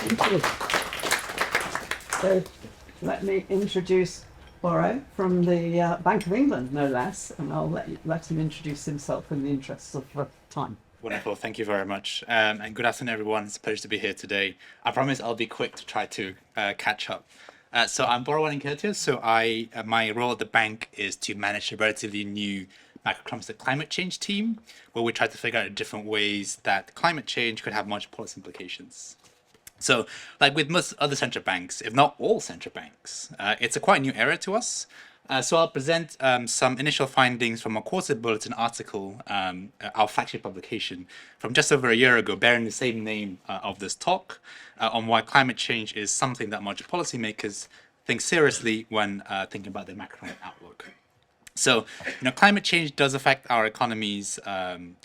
Thank you. So let me introduce Borrow from the Bank of England, no less, and I'll let him introduce himself in the interests of time. Wonderful. Thank you very much. And good afternoon, everyone. It's a pleasure to be here today. I promise I'll be quick to try to catch up. So I'm Borwan Nketiah. So my role at the bank is to manage a relatively new macroeconomic climate change team, where we try to figure out different ways that climate change could have much policy implications. So, like with most other central banks, if not all central banks, it's a quite new era to us. So I'll present some initial findings from a quarterly bulletin article, our flagship publication from just over a year ago, bearing the same name of this talk, on why climate change is something that much policymakers think seriously when thinking about their macroeconomic outlook. So, climate change does affect our economies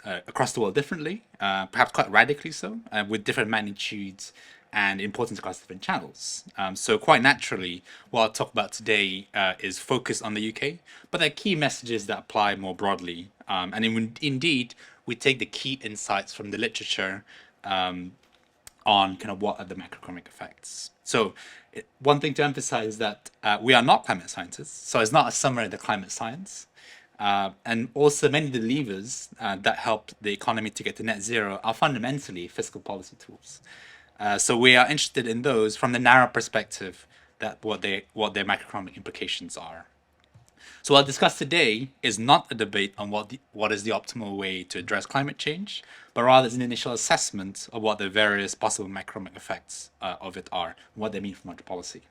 across the world differently, perhaps quite radically so, with different magnitudes and importance across different channels. So quite naturally, what I'll talk about today is focused on the UK, but there are key messages that apply more broadly. Indeed, we take the key insights from the literature on kind of what are the macroeconomic effects. So one thing to emphasize is that we are not climate scientists, so it's not a summary of the climate science. And also many of the levers that help the economy to get to net zero are fundamentally fiscal policy tools. So we are interested in those from the narrow perspective that what their macroeconomic implications are. So what I'll discuss today is not a debate on what is the optimal way to address climate change, but rather is an initial assessment of what the various possible macroeconomic effects of it are, and what they mean for monetary policy.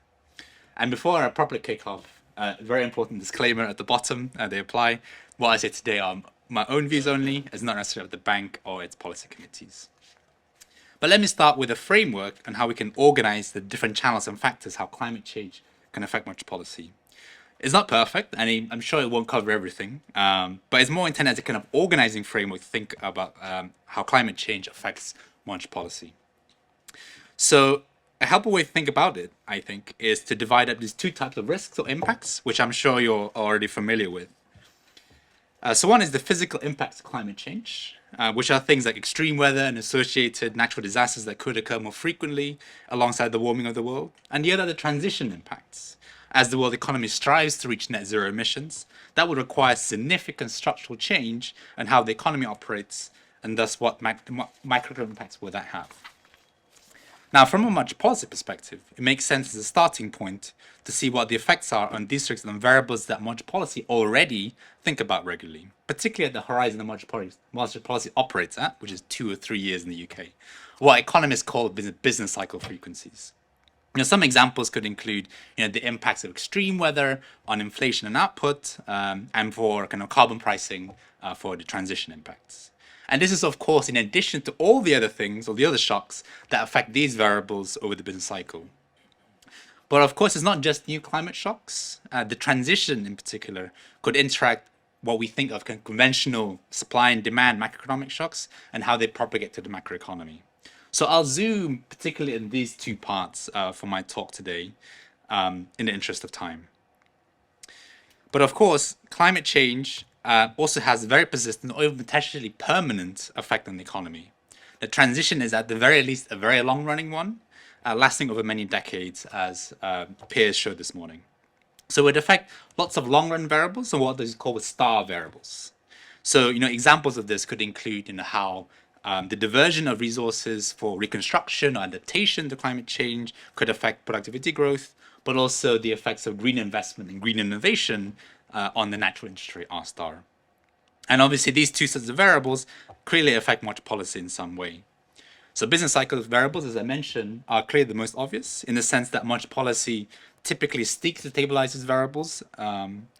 And before I properly kick off, a very important disclaimer at the bottom, they apply. What I say today are my own views only, as not necessarily of the bank or its policy committees. But let me start with a framework on how we can organize the different channels and factors, how climate change can affect monetary policy. It's not perfect, and I'm sure it won't cover everything, but it's more intended as a kind of organizing framework to think about how climate change affects monetary policy. So a helpful way to think about it, I think, is to divide up these two types of risks or impacts, which I'm sure you're already familiar with. So one is the physical impacts of climate change, which are things like extreme weather and associated natural disasters that could occur more frequently alongside the warming of the world. And the other are the transition impacts. As the world economy strives to reach net zero emissions, that would require significant structural change in how the economy operates, and thus what micro impacts will that have. Now, from a monetary policy perspective, it makes sense as a starting point to see what the effects are on these sorts of variables that monetary policy already think about regularly, particularly at the horizon that monetary policy operates at, which is 2 or 3 years in the UK, what economists call business cycle frequencies. Some examples could include, the impacts of extreme weather on inflation and output, and for kind of carbon pricing for the transition impacts. And this is, of course, in addition to all the other things or the other shocks that affect these variables over the business cycle. But of course, it's not just new climate shocks. The transition in particular could interact what we think of conventional supply and demand macroeconomic shocks and how they propagate to the macroeconomy. So I'll zoom particularly in these two parts for my talk today in the interest of time. But of course, climate change also has a very persistent or even potentially permanent effect on the economy. The transition is at the very least a very long-running one, lasting over many decades, as Piers showed this morning. So it affects lots of long-run variables and what is called star variables. So, examples of this could include, how the diversion of resources for reconstruction or adaptation to climate change could affect productivity growth, but also the effects of green investment and green innovation on the natural interest rate R star. And obviously these two sets of variables clearly affect monetary policy in some way. So business cycle variables, as I mentioned, are clearly the most obvious in the sense that monetary policy typically seeks to stabilize these variables,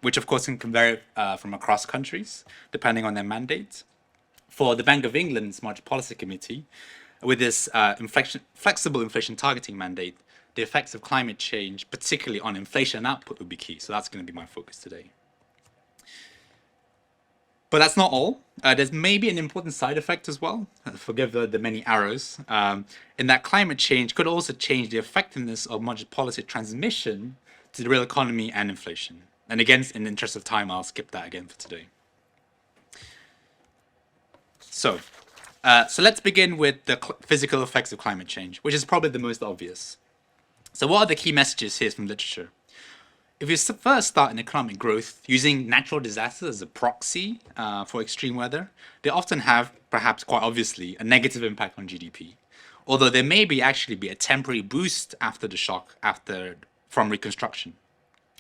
which of course can vary from across countries, depending on their mandate. For the Bank of England's Monetary Policy Committee, with this flexible inflation targeting mandate, the effects of climate change, particularly on inflation and output, would be key. So that's going to be my focus today. But that's not all. There's maybe an important side effect as well, forgive the many arrows, in that climate change could also change the effectiveness of monetary policy transmission to the real economy and inflation. And again, in the interest of time, I'll skip that again for today. So So let's begin with the physical effects of climate change, which is probably the most obvious. So what are the key messages here from literature? If you first start in economic growth, using natural disasters as a proxy for extreme weather, they often have, perhaps quite obviously, a negative impact on GDP. Although there may actually be a temporary boost after the shock from reconstruction.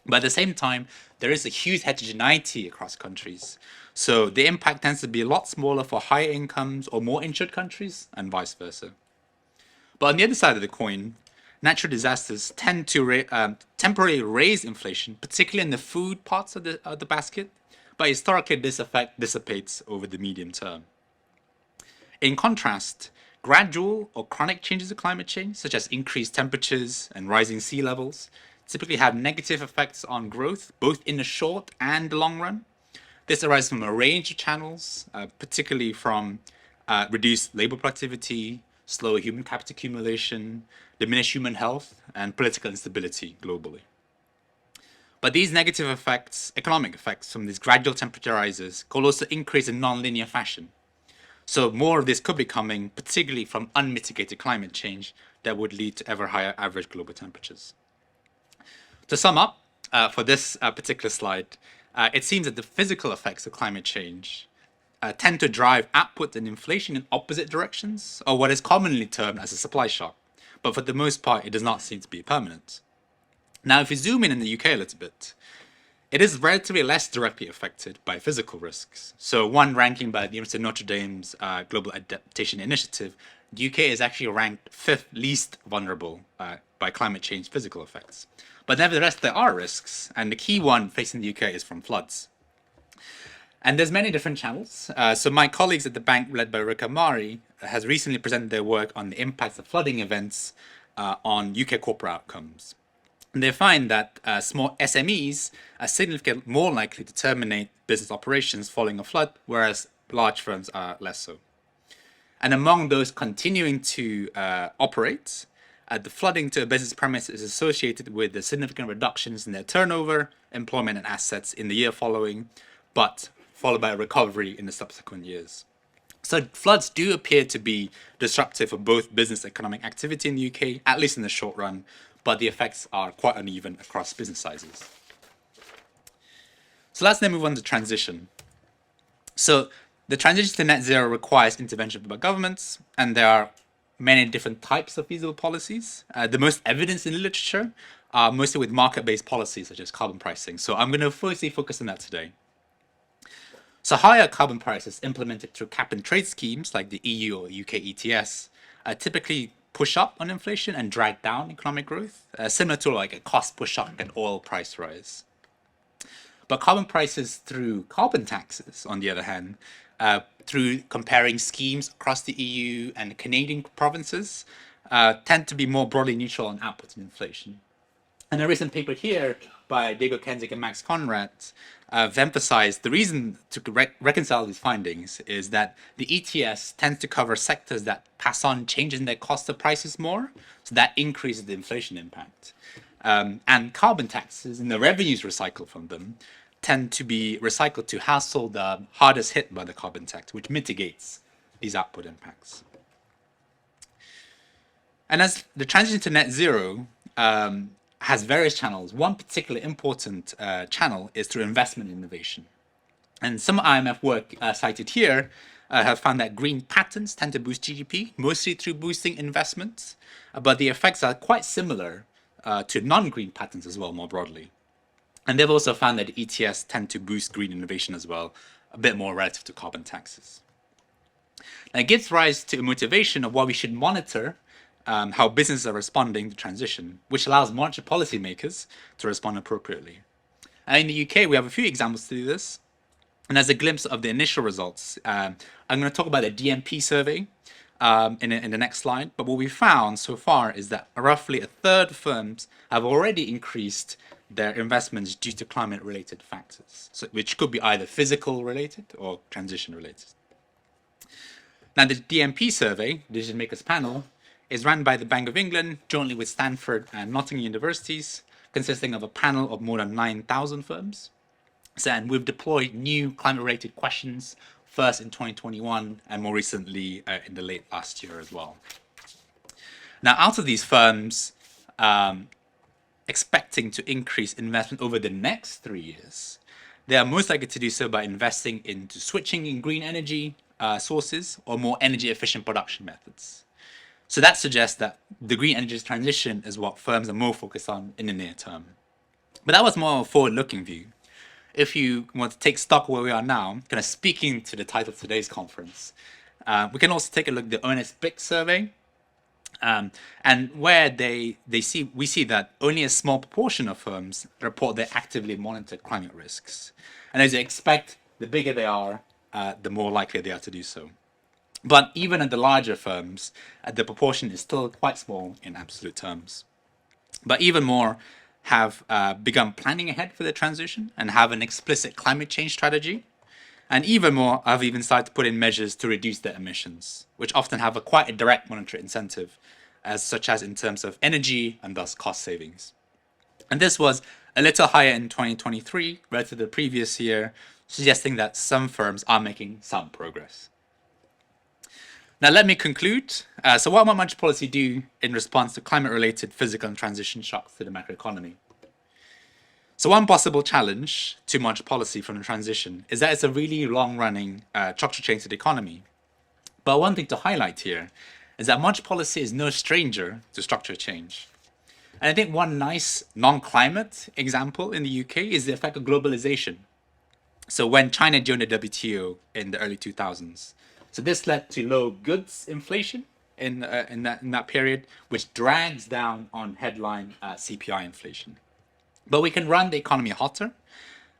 But at the same time, there is a huge heterogeneity across countries. So the impact tends to be a lot smaller for higher incomes or more insured countries and vice versa. But on the other side of the coin, natural disasters tend to temporarily raise inflation, particularly in the food parts of the basket. But historically, this effect dissipates over the medium term. In contrast, gradual or chronic changes to climate change, such as increased temperatures and rising sea levels, typically have negative effects on growth, both in the short and the long run. This arises from a range of channels, particularly from reduced labor productivity, slower human capital accumulation, diminished human health, and political instability globally. But these negative effects, economic effects from these gradual temperature rises, could also increase in non-linear fashion. So more of this could be coming, particularly from unmitigated climate change that would lead to ever higher average global temperatures. To sum up, for this particular slide, it seems that the physical effects of climate change tend to drive output and inflation in opposite directions, or what is commonly termed as a supply shock. But for the most part, it does not seem to be permanent. Now, if we zoom in the UK a little bit, it is relatively less directly affected by physical risks. So one ranking by the University of Notre Dame's Global Adaptation Initiative, the UK is actually ranked 5th least vulnerable by climate change physical effects. But nevertheless, there are risks, and the key one facing the UK is from floods. And there's many different channels. So my colleagues at the bank, led by Rika Mari, has recently presented their work on the impacts of flooding events on UK corporate outcomes. And they find that small SMEs are significantly more likely to terminate business operations following a flood, whereas large firms are less so. And among those continuing to operate, the flooding to a business premise is associated with the significant reductions in their turnover, employment, and assets in the year following, but followed by a recovery in the subsequent years. So floods do appear to be disruptive for both business and economic activity in the UK, at least in the short run, but the effects are quite uneven across business sizes. So let's then move on to transition. So the transition to net zero requires intervention by governments, and there are many different types of feasible policies. The most evidence in the literature are mostly with market-based policies such as carbon pricing. So I'm going to firstly focus on that today. So higher carbon prices implemented through cap and trade schemes like the EU or UK ETS typically push up on inflation and drag down economic growth, similar to like a cost push up and oil price rise. But carbon prices through carbon taxes, on the other hand, through comparing schemes across the EU and Canadian provinces, tend to be more broadly neutral on output and inflation. And a recent paper here by Diego Kenzik and Max Conrad have emphasized the reason to reconcile these findings is that the ETS tends to cover sectors that pass on changes in their cost of prices more, so that increases the inflation impact. And carbon taxes and the revenues recycled from them tend to be recycled to households hardest hit by the carbon tax, which mitigates these output impacts. And as the transition to net zero has various channels, one particularly important channel is through investment in innovation. And some IMF work cited here have found that green patents tend to boost GDP, mostly through boosting investments, but the effects are quite similar to non-green patents as well, more broadly. And they've also found that ETS tend to boost green innovation as well, a bit more relative to carbon taxes. Now, it gives rise to a motivation of why we should monitor how businesses are responding to transition, which allows monetary policymakers to respond appropriately. And in the UK, we have a few examples to do this. And as a glimpse of the initial results, I'm going to talk about the DMP survey in the next slide. But what we found so far is that roughly a third of firms have already increased their investments due to climate-related factors, so, which could be either physical-related or transition-related. Now, the DMP survey, Decision Makers Panel, is run by the Bank of England jointly with Stanford and Nottingham universities, consisting of a panel of more than 9,000 firms. So, and we've deployed new climate-related questions first in 2021 and more recently in the late last year as well. Now, out of these firms expecting to increase investment over the next 3 years, they are most likely to do so by investing into switching in green energy sources or more energy efficient production methods. So that suggests that the green energy transition is what firms are more focused on in the near term. But that was more a forward-looking view. If you want to take stock where we are now, kind of speaking to the title of today's conference, we can also take a look at the Honest BIC survey, and where we see that only a small proportion of firms report they actively monitor climate risks. And as you expect, the bigger they are, the more likely they are to do so. But even at the larger firms, the proportion is still quite small in absolute terms. But even more have begun planning ahead for the transition and have an explicit climate change strategy. And even more have even started to put in measures to reduce their emissions, which often have quite a direct monetary incentive, such as in terms of energy and thus cost savings. And this was a little higher in 2023 relative to the previous year, suggesting that some firms are making some progress. Now, let me conclude. So what might monetary policy do in response to climate-related physical and transition shocks to the macroeconomy? So one possible challenge to monetary policy from the transition is that it's a really long-running structural change to the economy. But one thing to highlight here is that monetary policy is no stranger to structural change. And I think one nice non-climate example in the UK is the effect of globalization. So when China joined the WTO in the early 2000s, so this led to low goods inflation in that period, which drags down on headline CPI inflation. But we can run the economy hotter,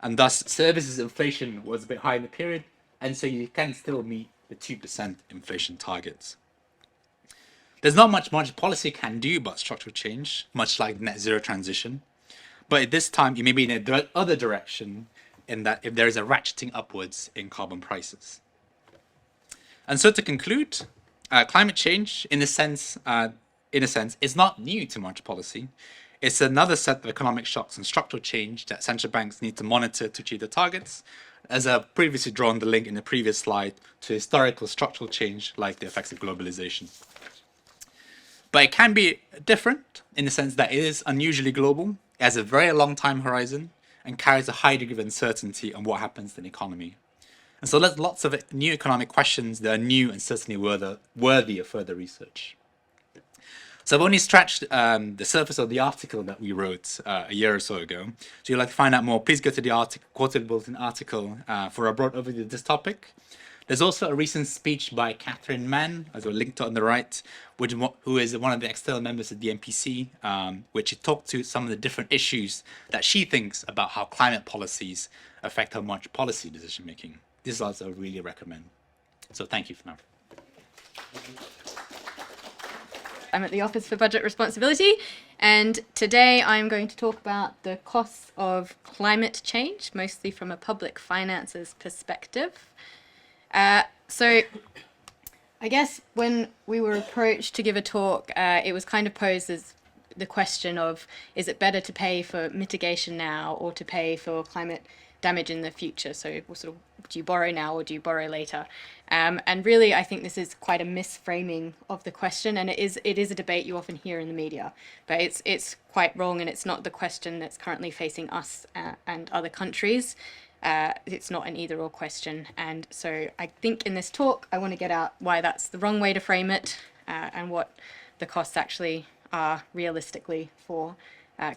and thus services inflation was a bit high in the period, and so you can still meet the 2% inflation targets. There's not much monetary policy can do about structural change, much like net zero transition. But at this time, you may be in the other direction, in that if there is a ratcheting upwards in carbon prices. And so to conclude, climate change, in a sense, is not new to monetary policy. It's another set of economic shocks and structural change that central banks need to monitor to achieve their targets, as I've previously drawn the link in the previous slide to historical structural change like the effects of globalization. But it can be different in the sense that it is unusually global, it has a very long time horizon, and carries a high degree of uncertainty on what happens to the economy. And so there's lots of new economic questions that are new and certainly worthy of further research. So I've only scratched the surface of the article that we wrote a year or so ago. So if you'd like to find out more, please go to the Quarterly Bulletin article for a broad overview of this topic. There's also a recent speech by Catherine Mann, as we're linked to on the right, who is one of the external members of the MPC, which she talked to some of the different issues that she thinks about how climate policies affect how much policy decision making. This is also I really recommend. So thank you for now. I'm at the Office for Budget Responsibility, and today I'm going to talk about the costs of climate change, mostly from a public finances perspective. So I guess when we were approached to give a talk, it was kind of posed as the question of, is it better to pay for mitigation now or to pay for climate damage in the future? So sort of, do you borrow now or do you borrow later? And really, I think this is quite a misframing of the question, and it is a debate you often hear in the media, but it's quite wrong, and it's not the question that's currently facing us and other countries. It's not an either or question, and so I think in this talk I want to get out why that's the wrong way to frame it, and what the costs actually are realistically for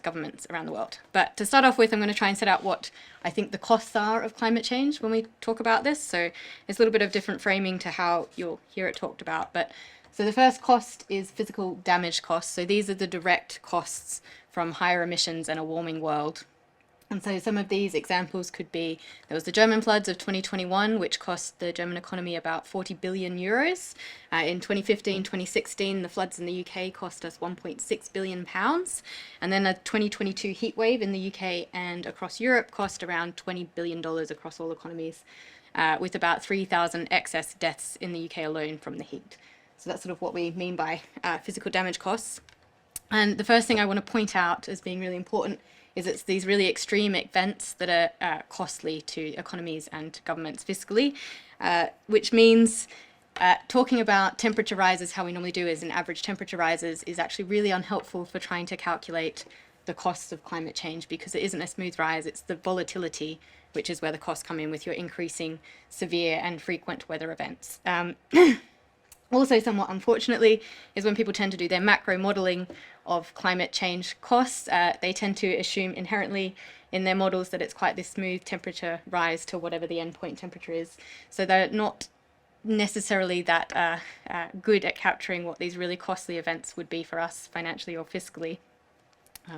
governments around the world. But to start off with, I'm going to try and set out what I think the costs are of climate change when we talk about this. So it's a little bit of different framing to how you'll hear it talked about. But so the first cost is physical damage costs. So these are the direct costs from higher emissions and a warming world. And so some of these examples could be, there was the German floods of 2021, which cost the German economy about 40 billion euros. In 2015, 2016, the floods in the UK cost us 1.6 billion pounds. And then a 2022 heat wave in the UK and across Europe cost around $20 billion across all economies, with about 3,000 excess deaths in the UK alone from the heat. So that's sort of what we mean by physical damage costs. And the first thing I want to point out as being really important is it's these really extreme events that are costly to economies and governments fiscally, which means talking about temperature rises, how we normally do is in average temperature rises, is actually really unhelpful for trying to calculate the costs of climate change, because it isn't a smooth rise, it's the volatility, which is where the costs come in with your increasing severe and frequent weather events. Also, somewhat unfortunately, is when people tend to do their macro modelling of climate change costs, they tend to assume inherently in their models that it's quite this smooth temperature rise to whatever the endpoint temperature is. So they're not necessarily that good at capturing what these really costly events would be for us financially or fiscally,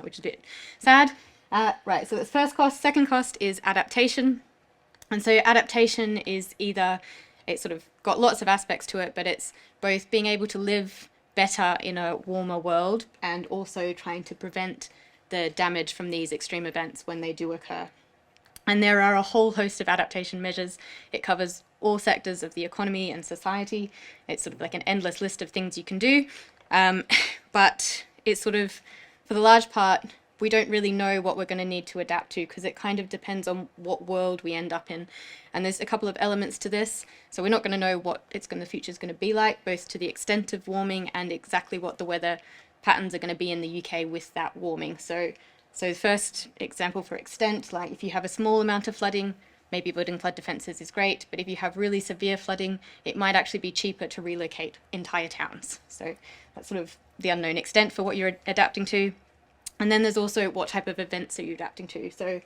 which is a bit sad. Right, so that's first cost. Second cost is adaptation. And so adaptation is either, it's sort of got lots of aspects to it, but it's both being able to live better in a warmer world and also trying to prevent the damage from these extreme events when they do occur. And there are a whole host of adaptation measures. It covers all sectors of the economy and society. It's sort of like an endless list of things you can do. But it's sort of, for the large part, we don't really know what we're going to need to adapt to, because it kind of depends on what world we end up in. And there's a couple of elements to this. So we're not going to know what the future is going to be like, both to the extent of warming and exactly what the weather patterns are going to be in the UK with that warming. So the first example for extent, like if you have a small amount of flooding, maybe building flood defences is great, but if you have really severe flooding, it might actually be cheaper to relocate entire towns. So that's sort of the unknown extent for what you're adapting to. And then there's also what type of events are you adapting to. So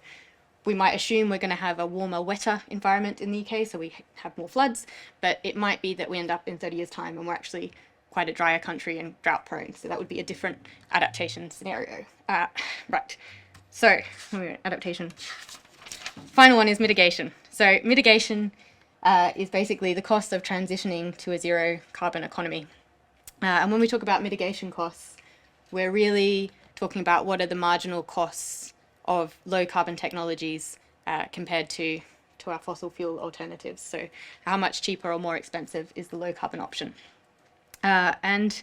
we might assume we're going to have a warmer, wetter environment in the UK, so we have more floods, but it might be that we end up in 30 years' time and we're actually quite a drier country and drought prone. So that would be a different adaptation scenario. Right, so adaptation. Final one is mitigation. So mitigation is basically the cost of transitioning to a zero carbon economy. And when we talk about mitigation costs, we're really talking about what are the marginal costs of low carbon technologies compared to our fossil fuel alternatives. So how much cheaper or more expensive is the low carbon option? And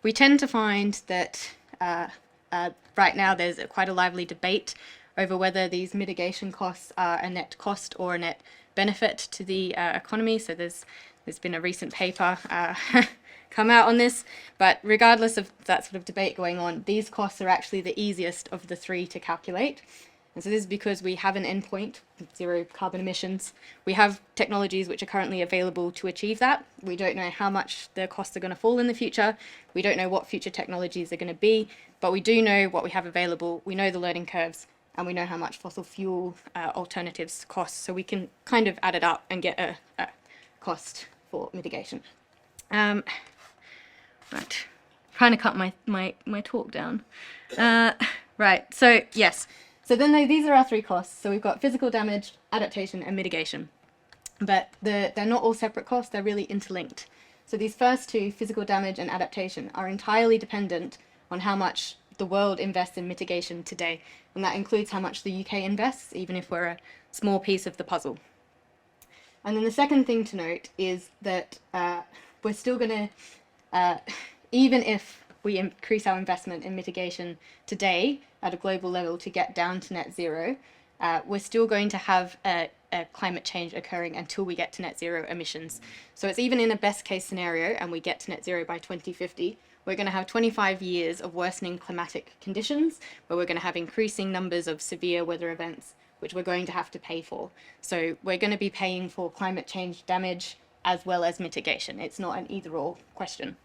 we tend to find that right now there's quite a lively debate over whether these mitigation costs are a net cost or a net benefit to the economy. So there's been a recent paper come out on this, but regardless of that sort of debate going on, these costs are actually the easiest of the three to calculate. And so this is because we have an endpoint, zero carbon emissions. We have technologies which are currently available to achieve that. We don't know how much the costs are going to fall in the future. We don't know what future technologies are going to be, but we do know what we have available. We know the learning curves, and we know how much fossil fuel alternatives cost. So we can kind of add it up and get a cost for mitigation. Right, trying to cut my talk down. Right, so yes. So then these are our three costs. So we've got physical damage, adaptation, and mitigation. But they're not all separate costs, they're really interlinked. So these first two, physical damage and adaptation, are entirely dependent on how much the world invests in mitigation today. And that includes how much the UK invests, even if we're a small piece of the puzzle. And then the second thing to note is that we're still going to, even if we increase our investment in mitigation today at a global level to get down to net zero, we're still going to have a climate change occurring until we get to net zero emissions. So it's even in a best case scenario and we get to net zero by 2050, we're going to have 25 years of worsening climatic conditions where we're going to have increasing numbers of severe weather events, which we're going to have to pay for. So we're going to be paying for climate change damage as well as mitigation. It's not an either or question.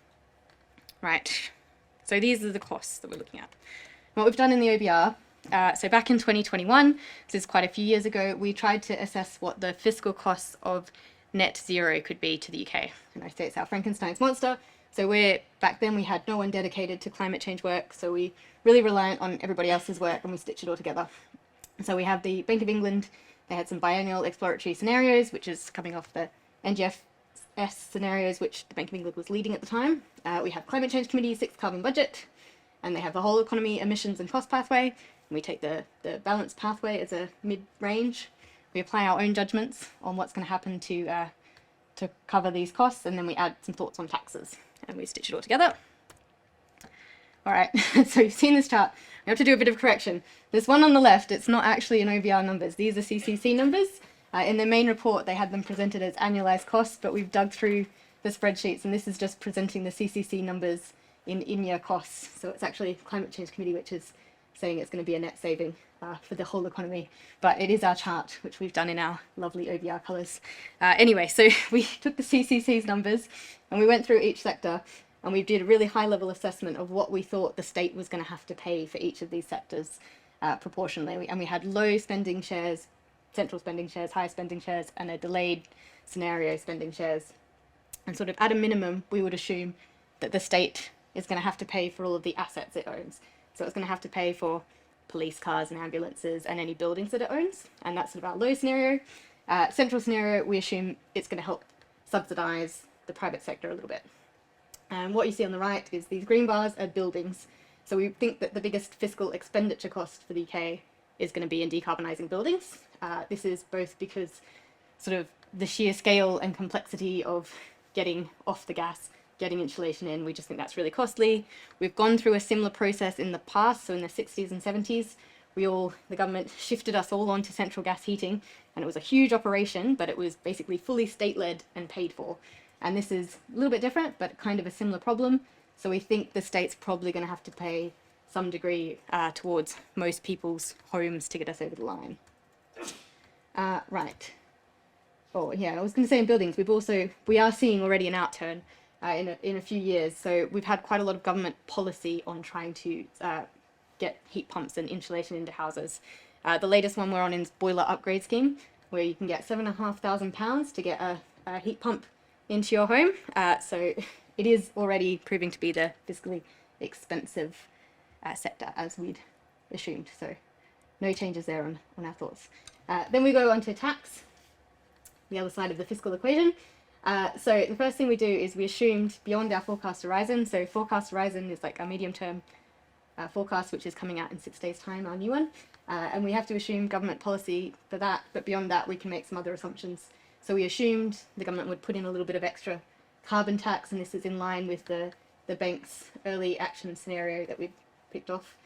Right, so these are the costs that we're looking at. What we've done in the OBR, so back in 2021, this is quite a few years ago, we tried to assess what the fiscal costs of net zero could be to the UK. And I say it's our Frankenstein's monster. So back then we had no one dedicated to climate change work, so we really reliant on everybody else's work and we stitched it all together. So we have the Bank of England, they had some biennial exploratory scenarios, which is coming off the NGFS scenarios, which the Bank of England was leading at the time. We have Climate Change Committee, 6th Carbon Budget, and they have the whole economy, emissions and cost pathway. And we take the balanced pathway as a mid-range. We apply our own judgments on what's going to happen to cover these costs, and then we add some thoughts on taxes, and we stitch it all together. All right, so you've seen this chart. I have to do a bit of correction. This one on the left, it's not actually an OBR numbers. These are CCC numbers. In the main report, they had them presented as annualized costs, but we've dug through the spreadsheets, and this is just presenting the CCC numbers in in-year costs. So it's actually Climate Change Committee, which is saying it's going to be a net saving for the whole economy. But it is our chart, which we've done in our lovely OBR colours. Anyway, so we took the CCC's numbers, and we went through each sector, and we did a really high-level assessment of what we thought the state was going to have to pay for each of these sectors proportionally. And we had low spending shares, central spending shares, high spending shares, and a delayed scenario spending shares. And sort of at a minimum, we would assume that the state is going to have to pay for all of the assets it owns. So it's going to have to pay for police cars and ambulances and any buildings that it owns. And that's sort of our low scenario. Central scenario, we assume it's going to help subsidise the private sector a little bit. And what you see on the right is these green bars are buildings. So we think that the biggest fiscal expenditure cost for the UK is going to be in decarbonising buildings. This is both because sort of the sheer scale and complexity of getting off the gas, getting insulation in, we just think that's really costly. We've gone through a similar process in the past, so in the 60s and 70s, the government shifted us all onto central gas heating, and it was a huge operation, but it was basically fully state-led and paid for. And this is a little bit different, but kind of a similar problem. So we think the state's probably going to have to pay some degree towards most people's homes to get us over the line. Right. Oh yeah, I was going to say in buildings, we are seeing already an outturn in a few years. So we've had quite a lot of government policy on trying to get heat pumps and insulation into houses. The latest one we're on is boiler upgrade scheme, where you can get £7,500 to get a heat pump into your home. So it is already proving to be the fiscally expensive sector, as we'd assumed. So no changes there on our thoughts. Then we go on to tax, the other side of the fiscal equation. So the first thing we do is we assumed beyond our forecast horizon. So forecast horizon is like our medium term forecast, which is coming out in 6 days' time, our new one. And we have to assume government policy for that, but beyond that we can make some other assumptions. So we assumed the government would put in a little bit of extra carbon tax, and this is in line with the bank's early action scenario that we've picked off.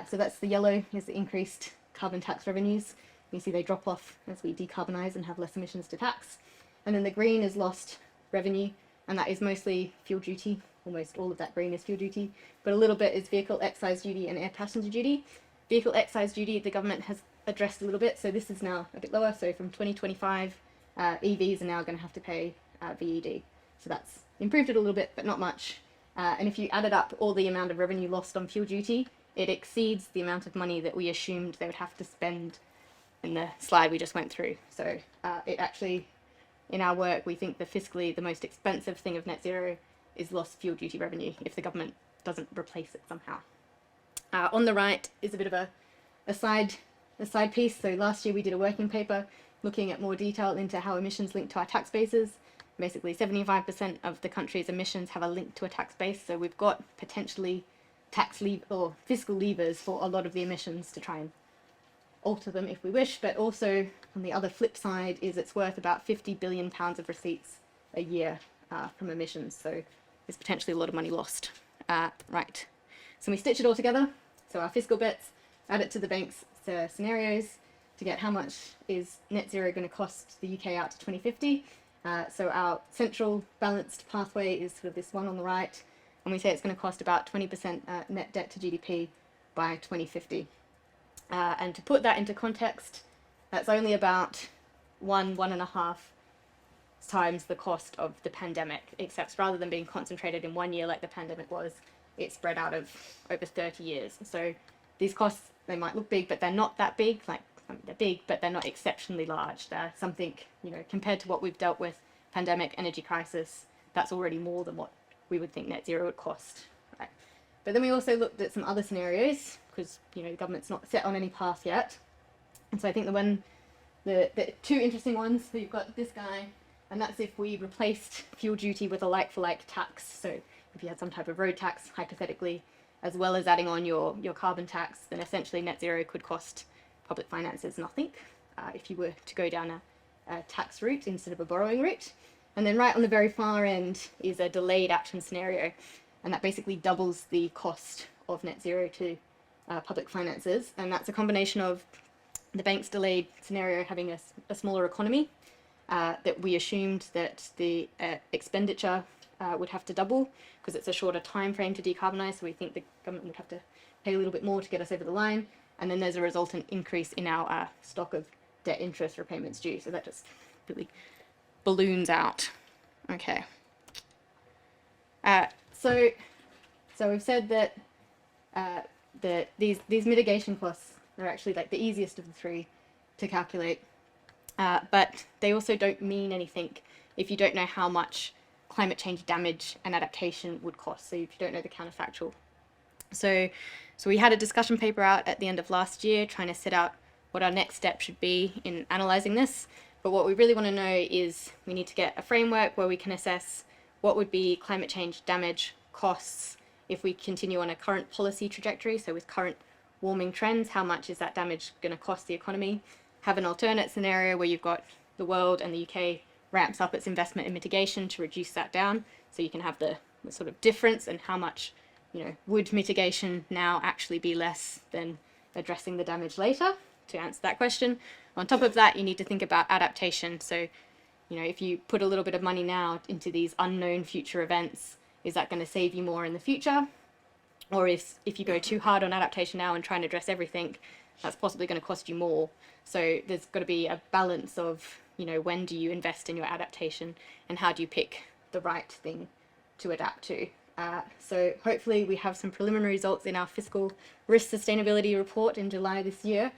So that's the yellow is the increased carbon tax revenues. You see they drop off as we decarbonise and have less emissions to tax. And then the green is lost revenue, and that is mostly fuel duty. Almost all of that green is fuel duty, but a little bit is vehicle excise duty and air passenger duty. Vehicle excise duty, the government has addressed a little bit, so this is now a bit lower. So from 2025, EVs are now going to have to pay VED. So that's improved it a little bit, but not much. And if you added up all the amount of revenue lost on fuel duty, it exceeds the amount of money that we assumed they would have to spend in the slide we just went through. So it actually, in our work, we think the most expensive thing of net zero is lost fuel duty revenue if the government doesn't replace it somehow. On the right is a bit of a side piece. So last year we did a working paper looking at more detail into how emissions link to our tax bases. Basically 75% of the country's emissions have a link to a tax base, so we've got potentially fiscal levers for a lot of the emissions to try and alter them if we wish. But also on the other flip side is it's worth about £50 billion of receipts a year from emissions, so there's potentially a lot of money lost. Right, so we stitch it all together, so our fiscal bits, add it to the bank's scenarios to get how much is net zero going to cost the UK out to 2050. So our central balanced pathway is sort of this one on the right, and we say it's going to cost about 20% net debt to GDP by 2050. And to put that into context, that's only about 1.5 times the cost of the pandemic, except rather than being concentrated in 1 year like the pandemic was, it's spread out of over 30 years. So these costs, they might look big, but they're not that big. They're big, but they're not exceptionally large. They're something, compared to what we've dealt with, pandemic, energy crisis, that's already more than what we would think net zero would cost. Right? But then we also looked at some other scenarios, because the government's not set on any path yet. And so I think the two interesting ones, so you've got this guy, and that's if we replaced fuel duty with a like-for-like tax. So if you had some type of road tax, hypothetically, as well as adding on your carbon tax, then essentially net zero could cost public finances nothing if you were to go down a tax route instead of a borrowing route. And then right on the very far end is a delayed action scenario, and that basically doubles the cost of net zero to public finances, and that's a combination of the bank's delayed scenario having a smaller economy, that we assumed that the expenditure would have to double because it's a shorter time frame to decarbonise, so we think the government would have to pay a little bit more to get us over the line, and then there's a resultant increase in our stock of debt interest repayments due, so that just really balloons out. Okay. So we've said that these mitigation costs are actually like the easiest of the three to calculate, but they also don't mean anything if you don't know how much climate change damage and adaptation would cost. So if you don't know the counterfactual. So we had a discussion paper out at the end of last year trying to set out what our next step should be in analysing this. But what we really want to know is we need to get a framework where we can assess what would be climate change damage costs if we continue on a current policy trajectory. So with current warming trends, how much is that damage going to cost the economy? Have an alternate scenario where you've got the world and the UK ramps up its investment in mitigation to reduce that down. So you can have the sort of difference and how much, would mitigation now actually be less than addressing the damage later? To answer that question. On top of that, you need to think about adaptation. So, if you put a little bit of money now into these unknown future events, is that going to save you more in the future? Or if you go too hard on adaptation now and try and address everything, that's possibly going to cost you more. So there's got to be a balance of, when do you invest in your adaptation and how do you pick the right thing to adapt to? So hopefully we have some preliminary results in our fiscal risk sustainability report in July this year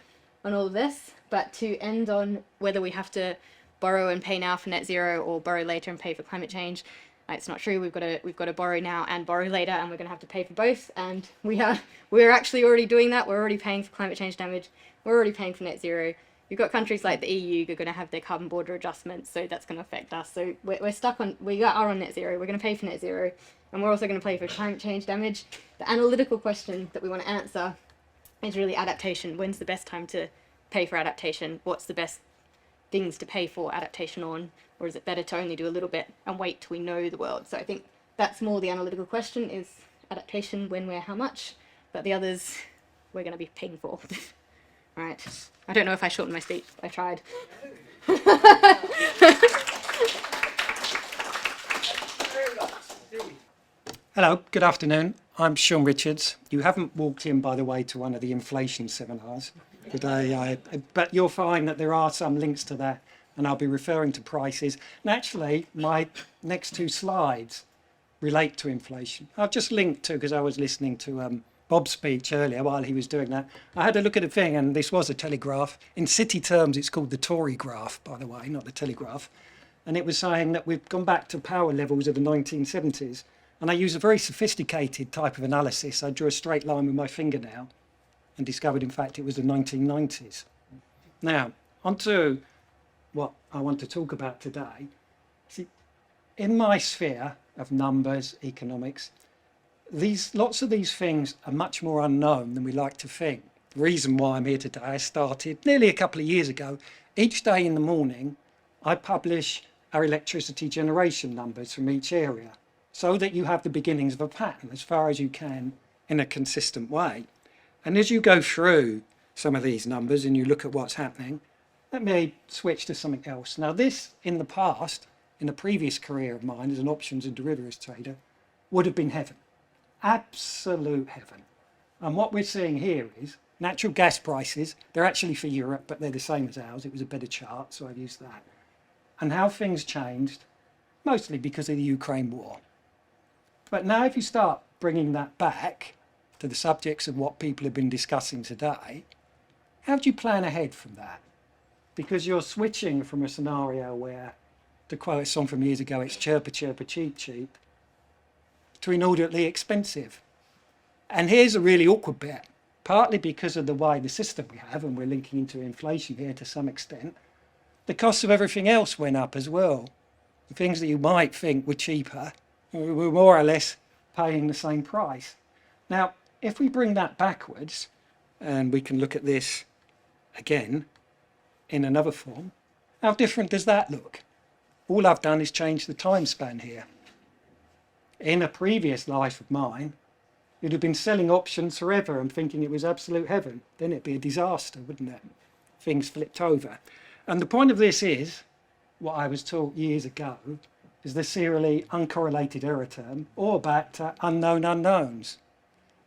on all of this, but to end on whether we have to borrow and pay now for net zero or borrow later and pay for climate change, it's not true. We've got to borrow now and borrow later, and we're going to have to pay for both, and we're actually already doing that. We're already paying for climate change damage. We're already paying for net zero. You've got countries like the EU who are going to have their carbon border adjustments, so that's going to affect us. So we're stuck on, we are on net zero. We're going to pay for net zero, and we're also going to pay for climate change damage. The analytical question that we want to answer is really adaptation. When's the best time to pay for adaptation? What's the best things to pay for adaptation on? Or is it better to only do a little bit and wait till we know the world? So I think that's more the analytical question, is adaptation, when, where, how much, but the others we're going to be paying for. All right. I don't know if I shortened my speech. I tried. Hello, good afternoon. I'm Sean Richards. You haven't walked in, by the way, to one of the inflation seminars today, but you'll find that there are some links to that, and I'll be referring to prices. And actually, my next two slides relate to inflation. I've just linked to, because I was listening to Bob's speech earlier while he was doing that. I had a look at a thing, and this was a telegraph. In city terms, it's called the Tory graph, by the way, not the telegraph. And it was saying that we've gone back to power levels of the 1970s. And I use a very sophisticated type of analysis. I drew a straight line with my fingernail and discovered, in fact, it was the 1990s. Now, onto what I want to talk about today. See, in my sphere of numbers, economics, lots of these things are much more unknown than we like to think. The reason why I'm here today, I started nearly a couple of years ago. Each day in the morning, I publish our electricity generation numbers from each area, so that you have the beginnings of a pattern as far as you can in a consistent way. And as you go through some of these numbers and you look at what's happening, let me switch to something else. Now this, in the past, in a previous career of mine as an options and derivatives trader, would have been heaven. Absolute heaven. And what we're seeing here is natural gas prices. They're actually for Europe, but they're the same as ours. It was a better chart, so I've used that. And how things changed, mostly because of the Ukraine war. But now if you start bringing that back to the subjects of what people have been discussing today, how do you plan ahead from that? Because you're switching from a scenario where, to quote a song from years ago, it's chirpa chirpa cheap cheap, to inordinately expensive. And here's a really awkward bit, partly because of the wider system we have, and we're linking into inflation here to some extent, the costs of everything else went up as well. The things that you might think were cheaper, we're more or less paying the same price. Now, if we bring that backwards, and we can look at this again in another form, how different does that look? All I've done is change the time span here. In a previous life of mine, You'd have been selling options forever and thinking it was absolute heaven. Then it'd be a disaster, wouldn't it? Things flipped over. And the point of this is, what I was taught years ago, is the serially uncorrelated error term, or back to unknown unknowns.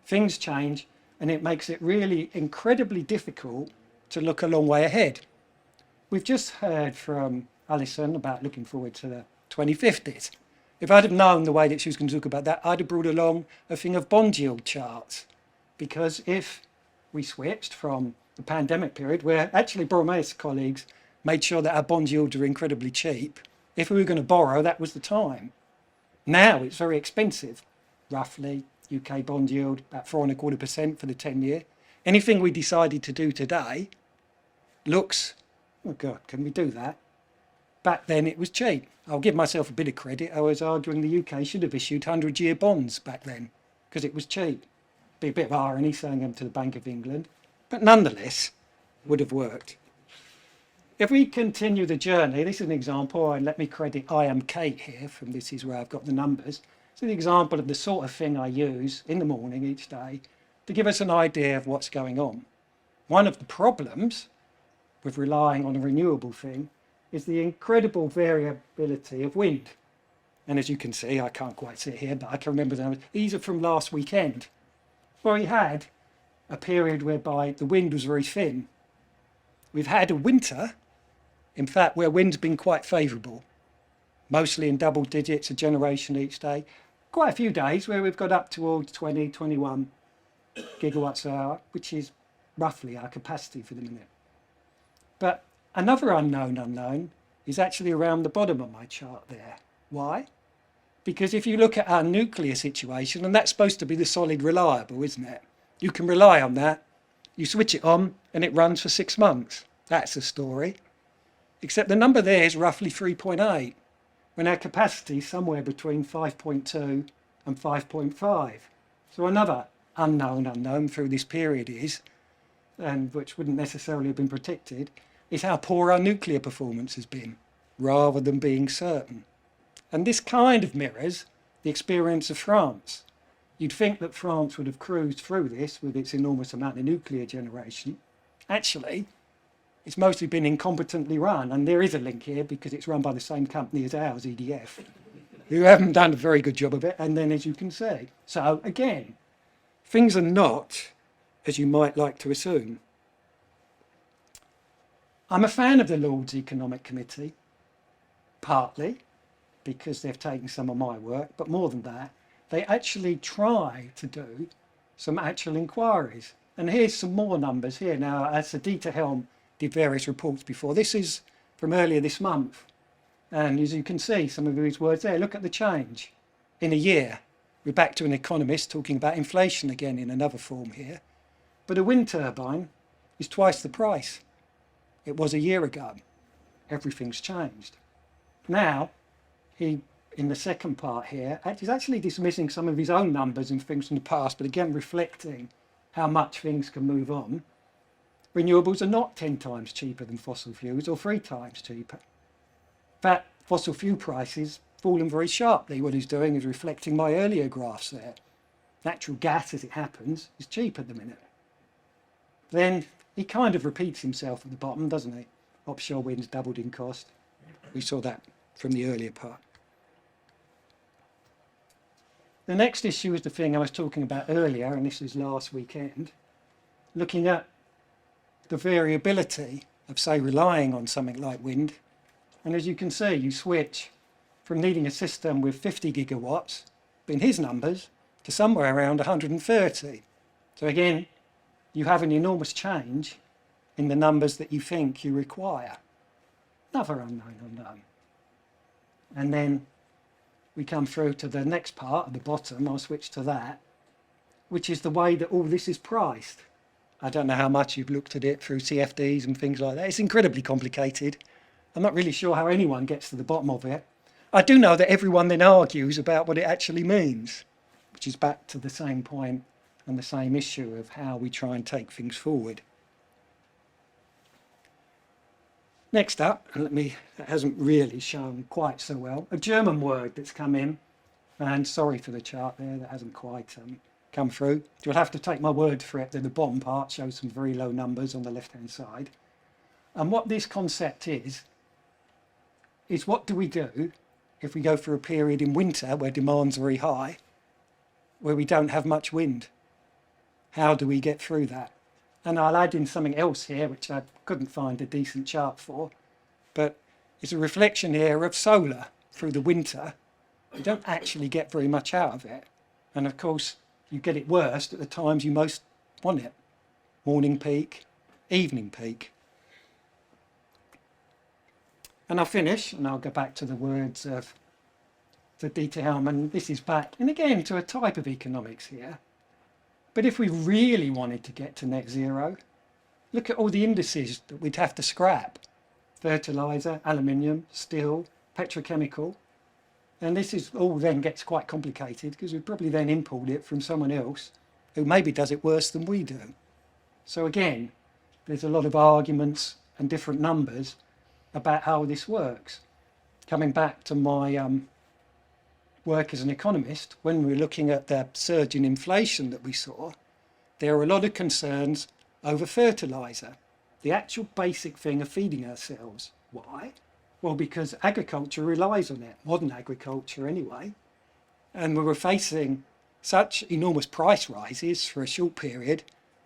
Things change, and it makes it really incredibly difficult to look a long way ahead. We've just heard from Alison about looking forward to the 2050s. If I'd have known the way that she was going to talk about that, I'd have brought along a thing of bond yield charts. Because if we switched from the pandemic period, where actually Borromei's colleagues made sure that our bond yields are incredibly cheap, if we were going to borrow, that was the time. Now it's very expensive, roughly UK bond yield about 4.25% for the 10-year. Anything we decided to do today looks, oh God, can we do that? Back then it was cheap. I'll give myself a bit of credit. I was arguing the UK should have issued 100-year bonds back then because it was cheap. Be a bit of irony saying them to the Bank of England, but nonetheless would have worked. If we continue the journey, this is an example, and let me credit I Am Kate here from This Is Where I've Got the Numbers. It's an example of the sort of thing I use in the morning each day to give us an idea of what's going on. One of the problems with relying on a renewable thing is the incredible variability of wind. And as you can see, I can't quite see it here, but I can remember the numbers. These are from last weekend, where we had a period whereby the wind was very thin. We've had a winter, in fact, where wind's been quite favourable, mostly in double digits, a generation each day. Quite a few days where we've got up towards 20, 21 gigawatts an hour, which is roughly our capacity for the minute. But another unknown is actually around the bottom of my chart there. Why? Because if you look at our nuclear situation, and that's supposed to be the solid reliable, isn't it? You can rely on that. You switch it on and it runs for 6 months. That's the story. Except the number there is roughly 3.8, when our capacity is somewhere between 5.2 and 5.5. So another unknown through this period is, and which wouldn't necessarily have been predicted, is how poor our nuclear performance has been, rather than being certain. And this kind of mirrors the experience of France. You'd think that France would have cruised through this with its enormous amount of nuclear generation. Actually, it's mostly been incompetently run, and there is a link here because it's run by the same company as ours, EDF, who haven't done a very good job of it, and then as you can see. So again, things are not as you might like to assume. I'm a fan of the Lords Economic Committee, partly because they've taken some of my work, but more than that, they actually try to do some actual inquiries. And here's some more numbers here. Now, as Dieter Helm did various reports before, this is from earlier this month. And as you can see, some of his words there, look at the change in a year. We're back to an economist talking about inflation again in another form here. But a wind turbine is twice the price it was a year ago. Everything's changed. Now, he, in the second part here, is actually dismissing some of his own numbers and things from the past, but again reflecting how much things can move on. Renewables are not 10 times cheaper than fossil fuels or 3 times cheaper. In fact, fossil fuel prices fallen very sharply. What he's doing is reflecting my earlier graphs there. Natural gas, as it happens, is cheap at the minute. Then he kind of repeats himself at the bottom, doesn't he? Offshore wind's doubled in cost. We saw that from the earlier part. The next issue is the thing I was talking about earlier, and this is last weekend, looking at the variability of, say, relying on something like wind. And as you can see, you switch from needing a system with 50 gigawatts, in his numbers, to somewhere around 130. So again, you have an enormous change in the numbers that you think you require. Another unknown. And then we come through to the next part at the bottom. I'll switch to that, which is the way that all this is priced. I don't know how much you've looked at it through CFDs and things like that. It's incredibly complicated. I'm not really sure how anyone gets to the bottom of it. I do know that everyone then argues about what it actually means, which is back to the same point and the same issue of how we try and take things forward. Next up, that hasn't really shown quite so well, a German word that's come in, and sorry for the chart there, that hasn't quite come through. You'll have to take my word for it that the bottom part shows some very low numbers on the left-hand side. And what this concept is what do we do if we go through a period in winter where demand's very high, where we don't have much wind? How do we get through that? And I'll add in something else here, which I couldn't find a decent chart for, but it's a reflection here of solar through the winter. You don't actually get very much out of it. And of course, you get it worst at the times you most want it. Morning peak, evening peak. And I'll finish, and I'll go back to the words of the Dieter Hellman. This is back, and again, to a type of economics here. But if we really wanted to get to net zero, look at all the indices that we'd have to scrap. Fertiliser, aluminium, steel, petrochemical. And this is all then gets quite complicated because we probably then import it from someone else who maybe does it worse than we do. So again, there's a lot of arguments and different numbers about how this works. Coming back to my work as an economist, when we're looking at the surge in inflation that we saw, there are a lot of concerns over fertiliser, the actual basic thing of feeding ourselves. Why? Well, because agriculture relies on it, modern agriculture anyway. And we were facing such enormous price rises for a short period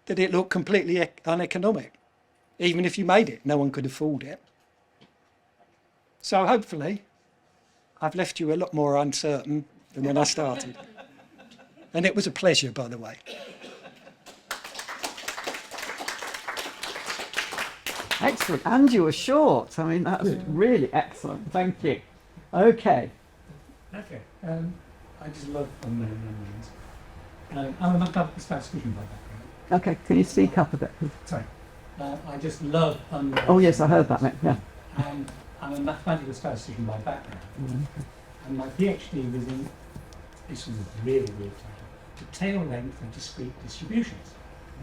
that it looked completely uneconomic. Even if you made it, no one could afford it. So hopefully, I've left you a lot more uncertain than when I started. And it was a pleasure, by the way. Excellent. And you were short. I mean, that's really excellent. Thank you. Okay. Okay. I just love unknown unknowns. I'm a mathematical statistician by background. Okay. Can you speak up a bit? Sorry. I just love unknowns. Oh, yes, I heard that, mate. Yeah. And I'm a mathematical statistician by background. And my PhD was in, this was a really weird title, to tail length of discrete distributions,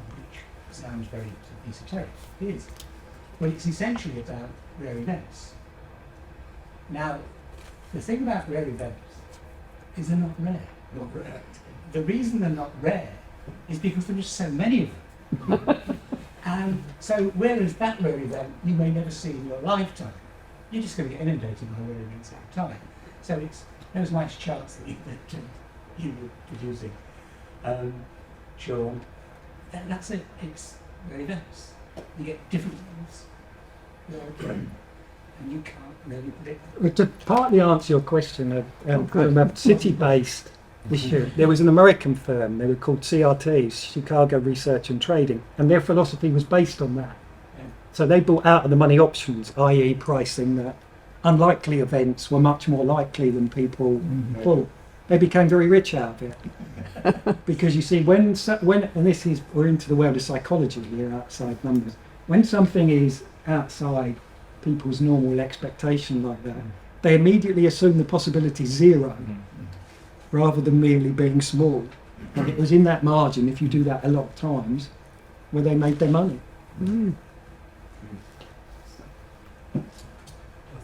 which sounds very esoteric. It is. But it's essentially about rare events. Now, the thing about rare events is they're not rare. Not rare. The reason they're not rare is because there are just so many of them. And so, whereas that rare event you may never see in your lifetime, you're just going to get inundated by rare events at a time. So it's those nice charts that you were producing, Sean. That's it. It's rare events. You get different ones. And you can't really predict. To partly answer your question from a city-based issue, there was an American firm, they were called CRT, Chicago Research and Trading, and their philosophy was based on that. Yeah. So they bought out of the money options, i.e. pricing that unlikely events were much more likely than people thought. They became very rich out of it. Because you see, when and this is, we're into the world of psychology here, outside numbers, when something is outside people's normal expectation like that, they immediately assume the possibility is zero, rather than merely being small. And it was in that margin, if you do that a lot of times, where they made their money.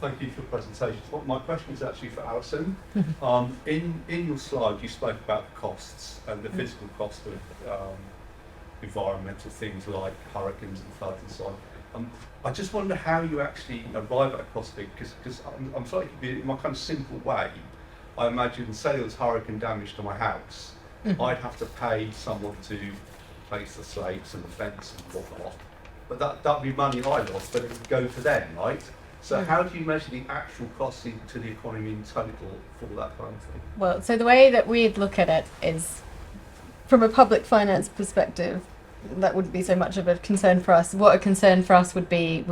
Thank you for your presentation. My question is actually for Alison. In your slide, you spoke about the costs and the physical cost of environmental things like hurricanes and floods and so on. I just wonder how you actually arrive at a cost figure, because I'm slightly confused. In my kind of simple way, I imagine, say there was hurricane damage to my house, I'd have to pay someone to replace the slates and the fence and whatnot. But that'd be money I lost, but it would go to them, right? So how do you measure the actual cost to the economy in total for that kind of thing? Well, so the way that we'd look at it is from a public finance perspective. That wouldn't be so much of a concern for us. What a concern for us would be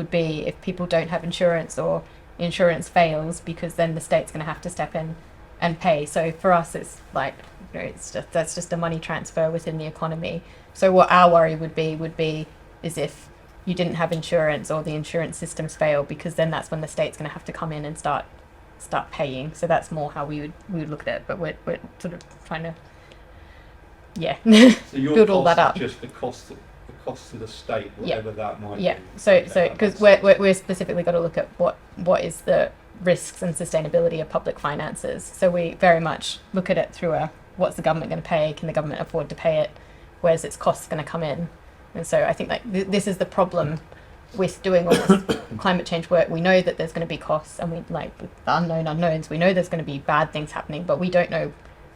if people don't have insurance or insurance fails, because then the state's going to have to step in and pay. So for us, it's like, you know, that's just a money transfer within the economy. So what our worry would be is if you didn't have insurance or the insurance systems fail, because then that's when the state's going to have to come in and start paying. So that's more how we would look at it. But we're sort of trying to So your build all that up. Just the cost to the state, whatever that might be. So because we're specifically got to look at what is the risks and sustainability of public finances. So we very much look at it through what's the government going to pay? Can the government afford to pay it? Where's its costs going to come in? And so I think like this is the problem with doing all this climate change work. We know that there's going to be costs, and we like with the unknown unknowns. We know there's going to be bad things happening, but we don't know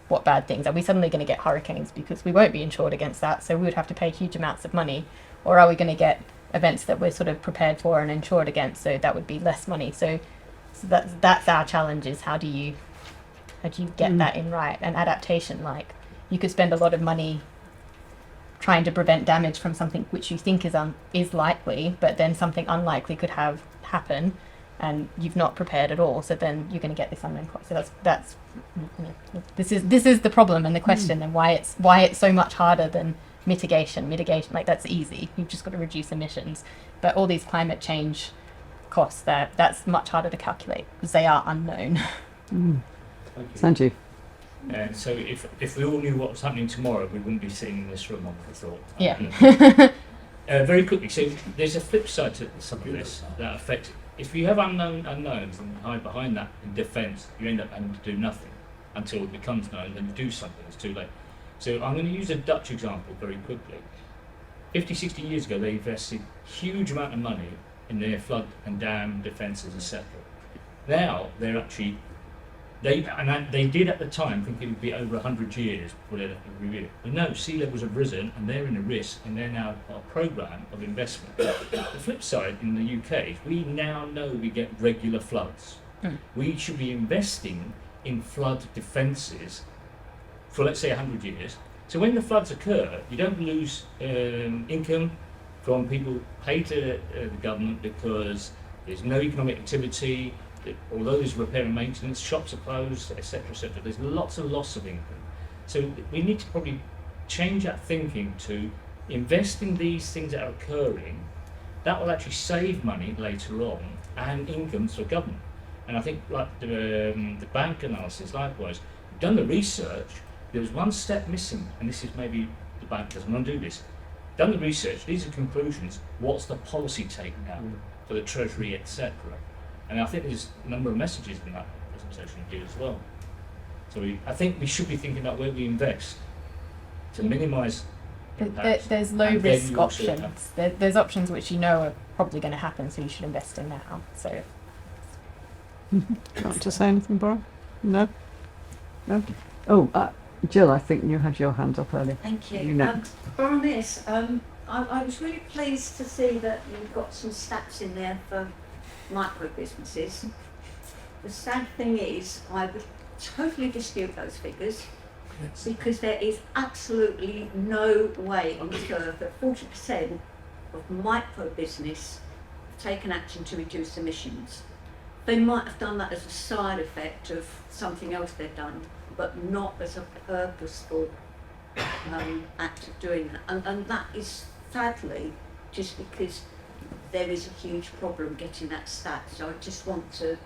what bad things. Are we suddenly going to get hurricanes because we won't be insured against that? So we would have to pay huge amounts of money, or are we going to get events that we're sort of prepared for and insured against? So that would be less money. So that's our challenge: is how do you get that in right? And adaptation, like you could spend a lot of money trying to prevent damage from something which you think is likely, but then something unlikely could have happen, and you've not prepared at all. So then you're going to get this unknown cost. So that's this is the problem and the question, and why it's so much harder than mitigation. Like that's easy. You've just got to reduce emissions, but all these climate change costs that's much harder to calculate because they are unknown. Sanjeev. And so if we all knew what was happening tomorrow, we wouldn't be sitting in this room, I would have thought. Yeah. Very quickly, so there's a flip side to some of this that affects. If you have unknowns and hide behind that in defence, you end up having to do nothing until it becomes known, then you do something, it's too late. So I'm going to use a Dutch example very quickly. 50, 60 years ago, they invested huge amount of money in their flood and dam defences, etc. Now they're actually they did at the time think it would be over 100 years before they'd have to review it. But no, sea levels have risen and they're in a risk, and they're now a programme of investment. The flip side in the UK is we now know we get regular floods. We should be investing in flood defences for, let's say, 100 years. So when the floods occur, you don't lose income from people who pay to the government because there's no economic activity. Although there's repair and maintenance, shops are closed, etc., etc. There's lots of loss of income. So we need to probably change that thinking to invest in these things that are occurring. That will actually save money later on and incomes for government. And I think like the bank analysis, likewise, we've done the research. There was one step missing, and this is maybe the bank doesn't want to do this. Done the research. These are conclusions. What's the policy take now for the Treasury, etc. And I think there's a number of messages in that presentation here as well. So I think we should be thinking about where we invest to minimise impacts. There's low and then risk you also options. There's options which you know are probably going to happen, so you should invest in now. So. Do you want to say anything, Bora? No? No? Oh, Jill, I think you had your hand up earlier. Thank you. You know. On this, I was really pleased to see that you've got some stats in there for micro businesses. The sad thing is, I would totally dispute those figures because there is absolutely no way on the curve that 40% of micro business have taken action to reduce emissions. They might have done that as a side effect of something else they've done, but not as a purposeful act of doing that. And that is sadly just because there is a huge problem getting that stat. So I just want to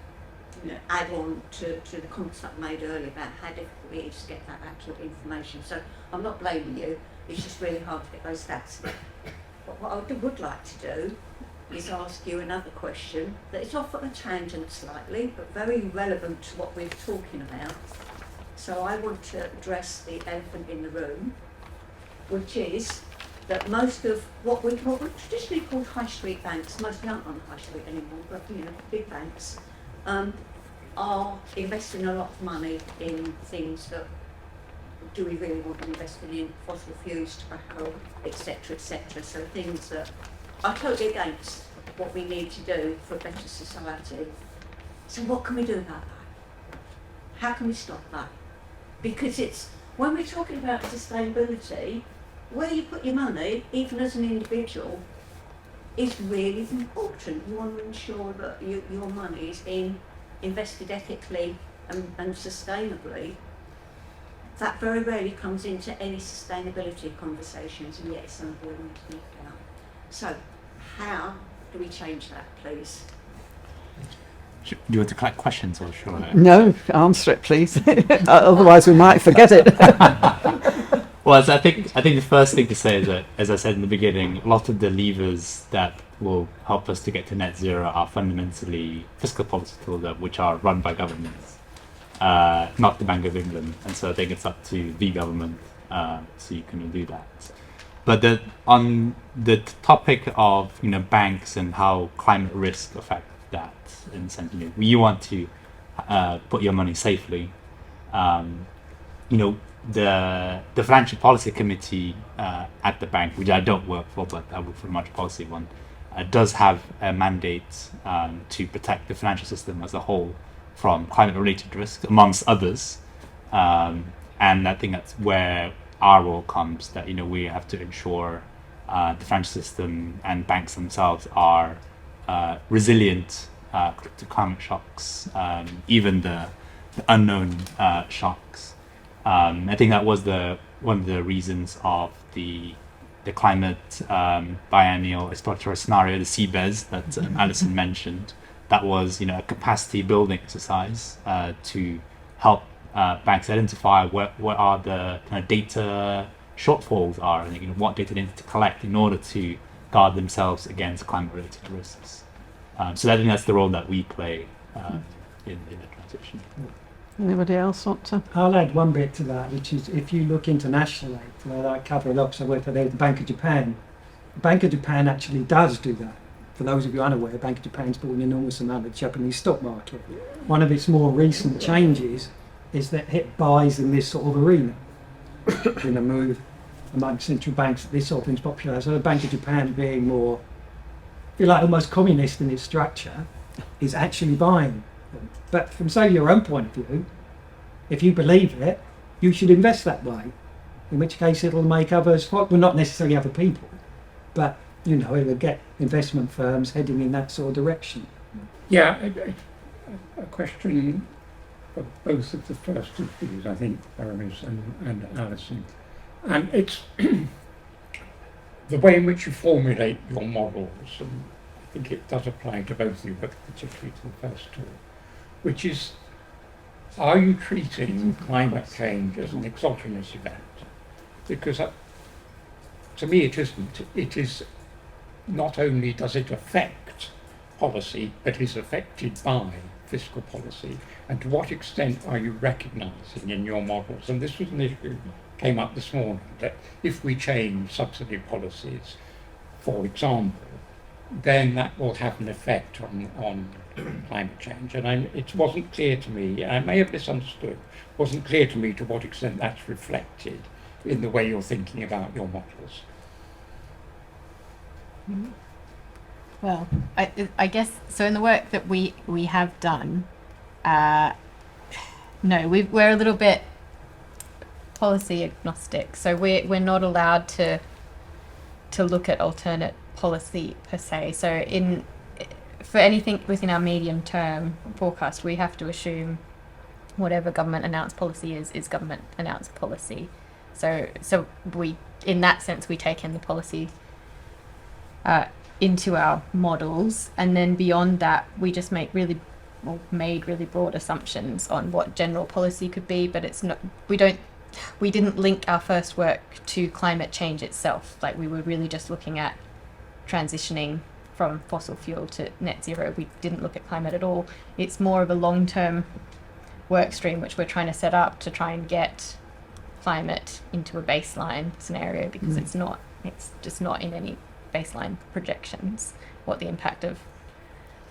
add on to the comments that I made earlier about how difficult it is to get that accurate information. So I'm not blaming you, it's just really hard to get those stats. But what I would like to do is ask you another question that is off on a tangent slightly, but very relevant to what we're talking about. So I want to address the elephant in the room, which is that most of what we traditionally called high street banks, mostly aren't on high street anymore, but big banks, are investing a lot of money in things that do we really want to invest in fossil fuels, tobacco, etc., etc. So things that are totally against what we need to do for a better society. So what can we do about that? How can we stop that? Because it's when we're talking about sustainability, where you put your money, even as an individual, is really important. You want to ensure that your money is invested ethically and sustainably. That very rarely comes into any sustainability conversations, and yet it's something we need to think about. So, how do we change that, please? Do you want to collect questions or sure? No, answer it, please. Otherwise, we might forget it. Well, so I think the first thing to say is that, as I said in the beginning, a lot of the levers that will help us to get to net zero are fundamentally fiscal policy tools which are run by governments. not the Bank of England. And so I think it's up to the government so you can do that. But on the topic of banks and how climate risk affect that, in the sense you want to put your money safely. The Financial Policy Committee at the bank, which I don't work for, but I work for the Monetary Policy one, does have a mandate to protect the financial system as a whole from climate-related risk, amongst others. And I think that's where our role comes, that we have to ensure the financial system and banks themselves are resilient to climate shocks, even the unknown shocks. I think that was one of the reasons of the climate biennial exploratory scenario, the CBES, that Alison mentioned. That was a capacity building exercise to help banks identify what are the kind of data shortfalls are, and what data they need to collect in order to guard themselves against climate-related risks. So I think that's the role that we play in the transition. Anybody else want to? I'll add one bit to that, which is if you look internationally, I cover a lot because I work for the Bank of Japan. The Bank of Japan actually does do that. For those of you unaware, Bank of Japan's bought an enormous amount of the Japanese stock market. One of its more recent changes is that it buys in this sort of arena. In a move among central banks, this sort of thing's popular. So the Bank of Japan, being more, if you like, almost communist in its structure, is actually buying them. But from, say, your own point of view, if you believe it, you should invest that way. In which case it'll make others, well, not necessarily other people, but it'll get investment firms heading in that sort of direction. Yeah, a question for both of the first two views, I think, Aramis and Alison. And it's the way in which you formulate your models, and I think it does apply to both of you, but particularly to the first two, which is, are you treating climate change as an exogenous event? Because to me it isn't. It is, not only does it affect policy, but is affected by fiscal policy. And to what extent are you recognising in your models? And this was an issue that came up this morning, that if we change subsidy policies, for example, then that will have an effect on climate change. And it wasn't clear to me, I may have misunderstood, wasn't clear to me to what extent that's reflected in the way you're thinking about your models. Well, I guess so. In the work that we have done, no, we're a little bit policy agnostic. So we're not allowed to look at alternate policy per se. So for anything within our medium term forecast, we have to assume whatever government announced policy is government announced policy. So we, in that sense, we take in the policy into our models, and then beyond that, we just made really broad assumptions on what general policy could be. But it's not. We didn't link our first work to climate change itself. Like, we were really just looking at transitioning from fossil fuel to net zero. We didn't look at climate at all. It's more of a long-term work stream which we're trying to set up to try and get climate into a baseline scenario, because it's just not in any baseline projections what the impact of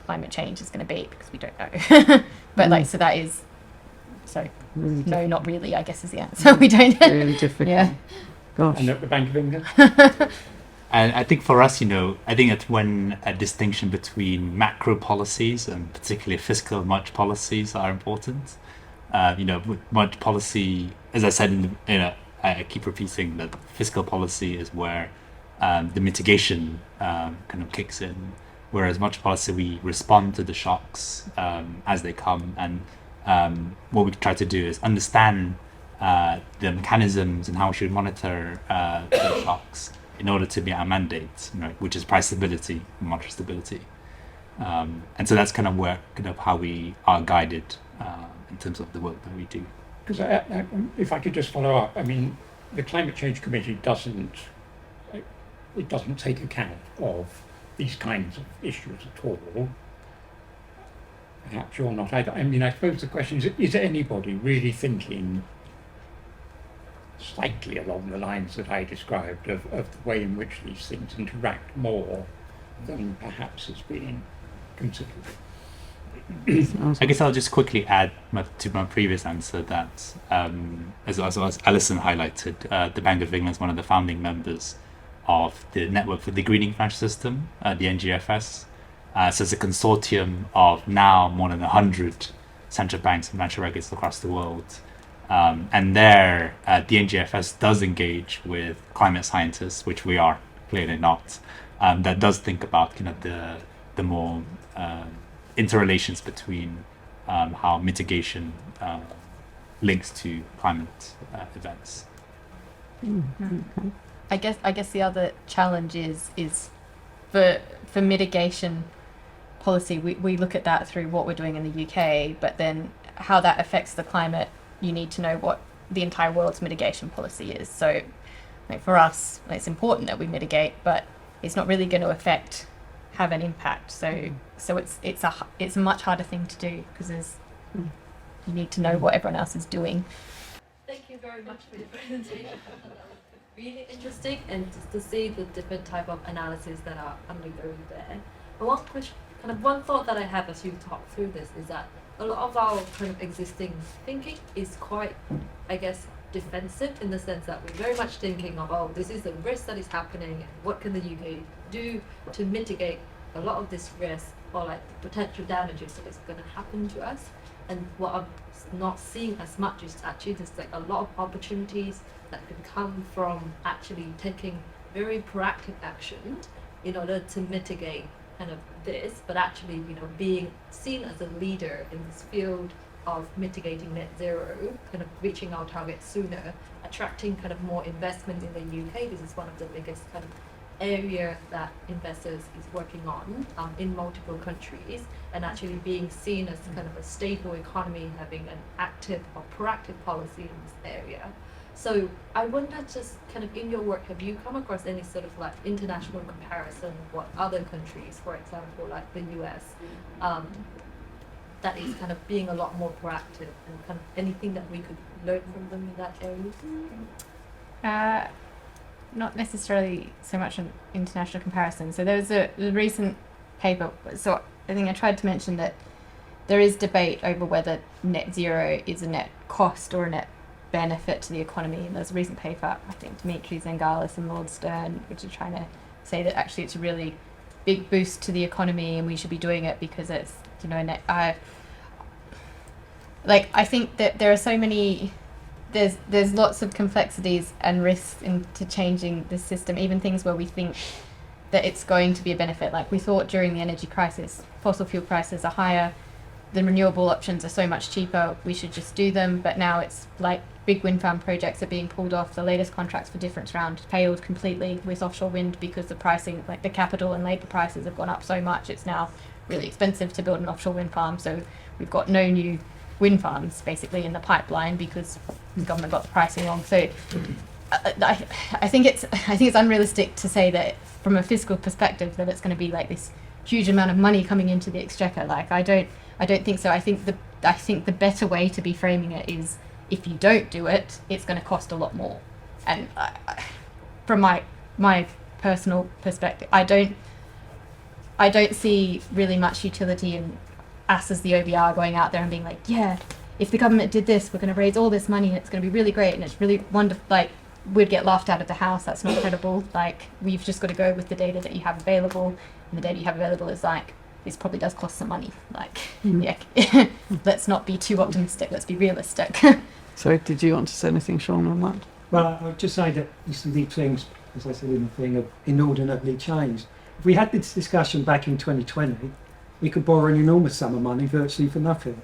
climate change is going to be, because we don't know. But so that is, so Really no, not really, I guess is the answer. We don't. really difficult. Yeah. Gosh. And at the Bank of England? And I think for us, I think it's when a distinction between macro policies and particularly fiscal monetary policies are important. With monetary policy, as I said, I keep repeating that fiscal policy is where the mitigation kind of kicks in, whereas monetary policy, we respond to the shocks as they come. And what we try to do is understand the mechanisms and how we should monitor the shocks in order to meet our mandate, which is price stability and monetary stability. And so that's kind of where, how we are guided in terms of the work that we do. Because if I could just follow up, I mean, the Climate Change Committee doesn't take account of these kinds of issues at all. perhaps you're not. I mean, I suppose the question is anybody really thinking slightly along the lines that I described of the way in which these things interact more than perhaps has been considered? I guess I'll just quickly add to my previous answer that, as Alison highlighted, the Bank of England is one of the founding members of the Network for the Greening Financial System, the NGFS. So it's a consortium of now more than 100 central banks and financial regulators across the world. And there, the NGFS does engage with climate scientists, which we are clearly not, that does think about kind of the more interrelations between how mitigation links to climate events. I guess the other challenge is for mitigation policy. We look at that through what we're doing in the UK, but then how that affects the climate. You need to know what the entire world's mitigation policy is. So, like for us, it's important that we mitigate, but it's not really going to have an impact. So it's a much harder thing to do because you need to know what everyone else is doing. Thank you very much for your presentation. Really interesting, and just to see the different type of analysis that are undergoing there. But one thought that I have as you talk through this is that a lot of our kind of existing thinking is quite, I guess, defensive in the sense that we're very much thinking of, oh, this is the risk that is happening, and what can the UK do to mitigate a lot of this risk or like the potential damages that is going to happen to us. And what I'm not seeing as much is actually there's like a lot of opportunities that can come from actually taking very proactive action in order to mitigate kind of this, but actually, being seen as a leader in this field of mitigating net zero, kind of reaching our target sooner, attracting kind of more investment in the UK. This is one of the biggest kind of area that investors is working on in multiple countries, and actually being seen as kind of a stable economy, having an active or proactive policy in this area. So I wonder, just kind of in your work, have you come across any sort of like international comparison of what other countries, for example, like the US, that is kind of being a lot more proactive, and kind of anything that we could learn from them in that area? Not necessarily so much an international comparison. So there was a recent paper. So I think I tried to mention that there is debate over whether net zero is a net cost or a net benefit to the economy. And there's a recent paper, I think Dimitri Zengalis and Lord Stern, which are trying to say that actually it's a really big boost to the economy and we should be doing it because it's, a net. I think that there are so many. There's lots of complexities and risks into changing the system, even things where we think that it's going to be a benefit. Like we thought during the energy crisis, fossil fuel prices are higher, the renewable options are so much cheaper, we should just do them. But now it's like big wind farm projects are being pulled off. The latest contracts for difference round failed completely with offshore wind because the pricing, like the capital and labour prices have gone up so much. It's now really expensive to build an offshore wind farm. So we've got no new wind farms basically in the pipeline because the government got the pricing wrong. So I think it's unrealistic to say that from a fiscal perspective that it's going to be like this huge amount of money coming into the exchequer. Like I don't think so. I think the better way to be framing it is if you don't do it, it's going to cost a lot more. And from my personal perspective, I don't see really much utility in us as the OBR going out there and being like, yeah, if the government did this, we're going to raise all this money and it's going to be really great and it's really wonderful. Like, we'd get laughed out of the house. That's not credible. Like, we've just got to go with the data that you have available, and the data you have available is like, this probably does cost some money. Like, yeah, let's not be too optimistic. Let's be realistic. So, did you want to say anything, Sean, on that? Well, I would just say that these things, as I said in the thing, have inordinately changed. If we had this discussion back in 2020, we could borrow an enormous sum of money virtually for nothing.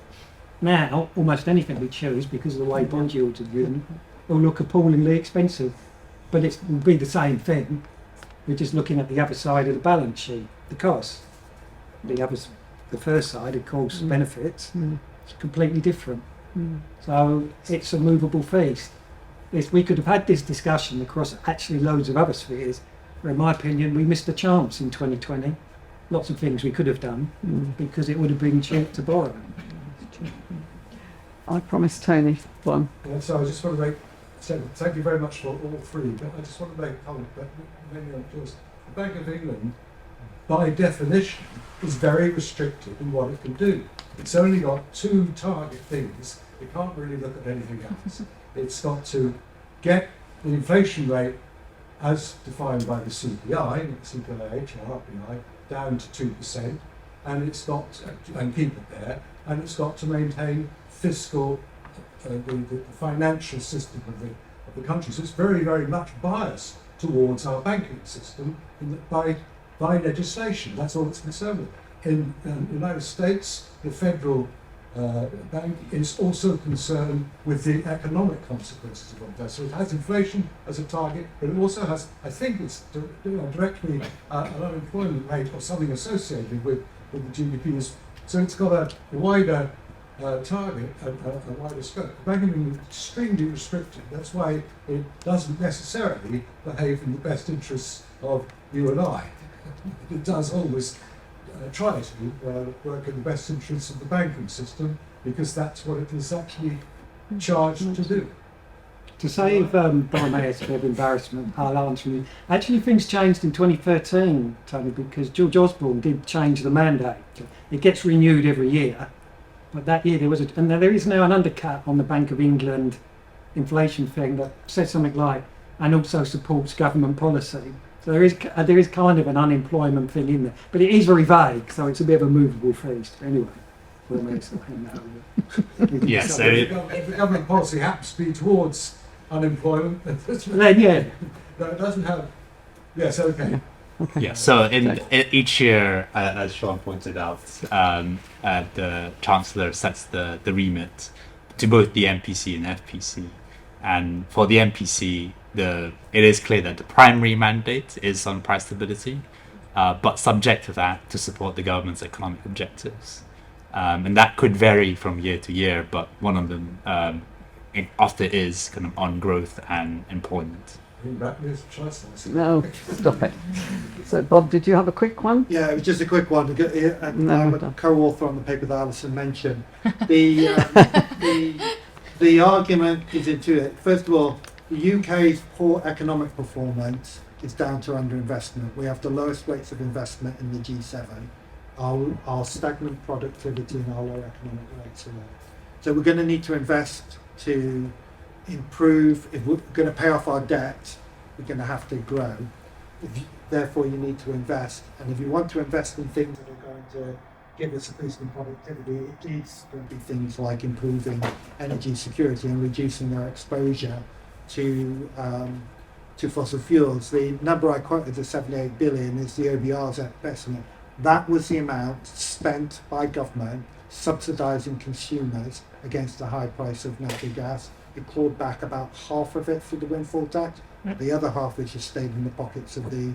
Now, almost anything we choose, because of the way bond yields have risen, will look appallingly expensive. But it will be the same thing. We're just looking at the other side of the balance sheet, the cost. The first side, of course, benefits. It's completely different. So it's a movable feast. We could have had this discussion across actually loads of other spheres, where in my opinion we missed a chance in 2020. lots of things we could have done because it would have been cheap to borrow. I promised Tony one. So I just want to make, so thank you very much for all three, but I just want to make a comment that many of yours, the Bank of England, by definition, is very restricted in what it can do. It's only got two target things. It can't really look at anything else. It's got to get the inflation rate as defined by the CPI, CPIH or RPI, down to 2%, and it's got and keep it there, and it's got to maintain fiscal, the financial system of the country. So it's very, very much biased towards our banking system by legislation. That's all it's concerned with. In the United States, the federal bank is also concerned with the economic consequences of all that. So it has inflation as a target, but it also has, I think it's directly an unemployment rate or something associated with the GDP. So it's got a wider target, a wider scope. The Bank of England is extremely restricted. That's why it doesn't necessarily behave in the best interests of you and I. It does always try to work in the best interests of the banking system because that's what it is actually charged to do. To save Barney's bit of embarrassment, I'll answer you. Actually, things changed in 2013, Tony, because George Osborne did change the mandate. It gets renewed every year, but that year there was and there is now an undercut on the Bank of England inflation thing that says something like, and also supports government policy. So there is kind of an unemployment thing in there, but it is very vague, so it's a bit of a movable feast. Anyway, we'll make something Yes, so If the government policy happens to be towards unemployment, then yeah, no, it doesn't have. Yes, okay. yeah. So in each year, as Sean pointed out, the Chancellor sets the remit to both the MPC and FPC, and for the MPC, it is clear that the primary mandate is on price stability, but subject to that to support the government's economic objectives. And that could vary from year to year, but one of them often is kind of on growth and employment. No, stop it. So, Bob, did you have a quick one? Yeah, it was just a quick one. No, I'm we're a done. co-author on the paper that Alison mentioned. The argument is into it. First of all, the UK's poor economic performance is down to underinvestment. We have the lowest rates of investment in the G7. Our stagnant productivity and our low economic rates are low. So we're going to need to invest to improve. If we're going to pay off our debt, we're going to have to grow. Therefore, you need to invest. And if you want to invest in things that are going to give us a boost in productivity, it needs to be things like improving energy security and reducing our exposure to fossil fuels. The number I quoted, the 78 billion, is the OBR's estimate. That was the amount spent by government subsidising consumers against the high price of natural gas. It clawed back about half of it through the windfall tax. The other half is just stayed in the pockets of the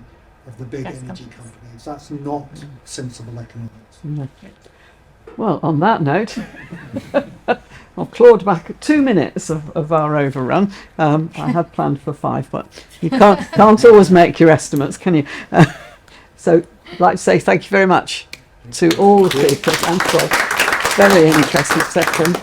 big energy companies. That's not sensible economics. No. Well, on that note, I've clawed back 2 minutes of our overrun. I had planned for 5, but you can't always make your estimates, can you? So I'd like to say thank you very much to all the speakers and for a very interesting section.